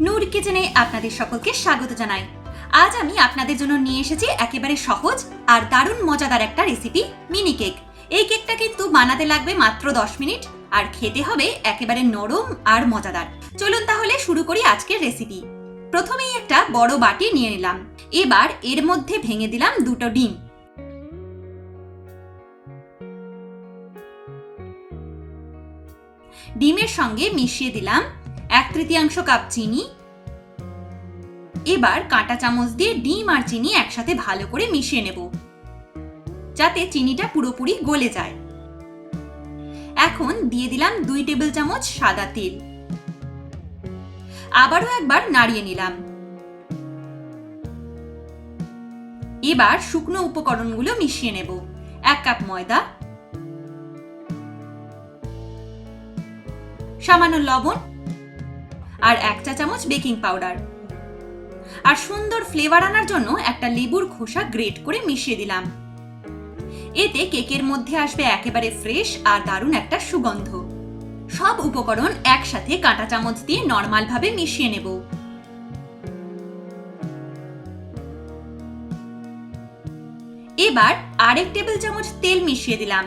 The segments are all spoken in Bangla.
নূর কিচেনে আপনাদের সকলকে স্বাগত জানাই। আজ আমি আপনাদের জন্য নিয়ে এসেছি একেবারে সহজ আর দারুণ মজাদার একটা রেসিপি, মিনি কেক। এই কেকটা কিন্তু বানাতে লাগবে মাত্র 10 মিনিট আর খেতে হবে একেবারে নরম আর মজাদার। চলুন তাহলে শুরু করি আজকের রেসিপি। প্রথমেই একটা বড় বাটি নিয়ে নিলাম। এবার এর মধ্যে ভেঙে দিলাম 2টো ডিম। ডিমের সঙ্গে মিশিয়ে দিলাম 1/3 কাপ চিনি। এবার কাঁটা চামচ দিয়ে ডিম আর চিনি একসাথে ভালো করে মিশিয়ে নেব, যাতে চিনিটা পুরোপুরি গলে যায়। এখন দিয়ে দিলাম 2 টেবিল চামচ সাদা তেল। আবারও একবার নাড়িয়ে নিলাম। এবার শুকনো উপকরণগুলো মিশিয়ে নেব। 1 কাপ ময়দা, সামান্য লবণ আর 1 চা চামচ বেকিং পাউডার। আর সুন্দর ফ্লেভার আনার জন্য একটা লেবুর খোসা গ্রেট করে মিশিয়ে দিলাম। এতে কেকের মধ্যে আসবে একেবারে ফ্রেশ আর দারুণ একটা সুগন্ধ। সব উপকরণ একসাথে কাঁটা চামচ দিয়ে নরমাল ভাবে মিশিয়ে নেব। এবার 1 টেবিল চামচ তেল মিশিয়ে দিলাম।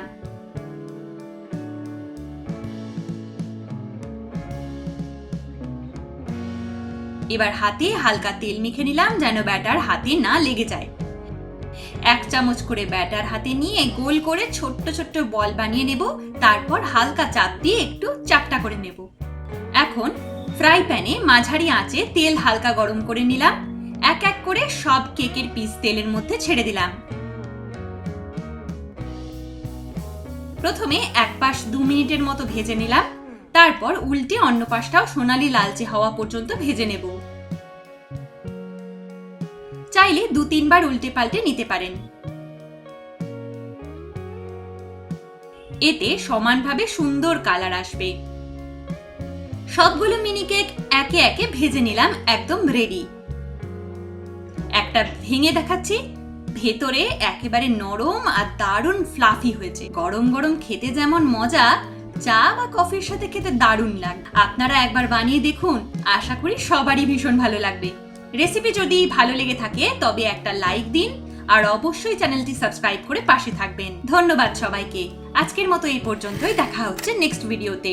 এবার হাতে হালকা তেল মেখে নিলাম, যেন ব্যাটার হাতে না লেগে যায়। 1 চামচ করে ব্যাটার হাতে নিয়ে গোল করে ছোট্ট ছোট্ট বল বানিয়ে নেব। তারপর হালকা চাপ দিয়ে একটু চাপটা করে নেব। এখন ফ্রাই প্যানে মাঝারি আঁচে তেল হালকা গরম করে নিলাম। এক এক করে সব কেকের পিস তেলের মধ্যে ছেড়ে দিলাম। প্রথমে এক পাশ 2 মিনিটের মতো ভেজে নিলাম। তারপর উল্টে অন্য পাশটাও সোনালী লালচে হওয়া পর্যন্ত ভেজে নেব। চাইলে 2-3 বার উল্টে পাল্টে নিতে পারেন। এতে সমানভাবে সুন্দর কালার আসবে। সবগুলো মিনি কেক একে একে ভেজে নিলাম, একদম রেডি। একটা ভেঙে দেখাচ্ছি। ভেতরে একেবারে নরম আর দারুণ ফ্লাফি হয়েছে। গরম গরম খেতে যেমন মজা, চা বা কফির সাথে খেতে দারুণ লাগে। আপনারা একবার বানিয়ে দেখুন, আশা করি সবারই ভীষণ ভালো লাগবে। রেসিপি যদি ভালো লেগে থাকে তবে একটা লাইক দিন আর অবশ্যই চ্যানেলটি সাবস্ক্রাইব করে পাশে থাকবেন। ধন্যবাদ সবাইকে। আজকের মতো এই পর্যন্তই। দেখা হচ্ছে নেক্সট ভিডিওতে।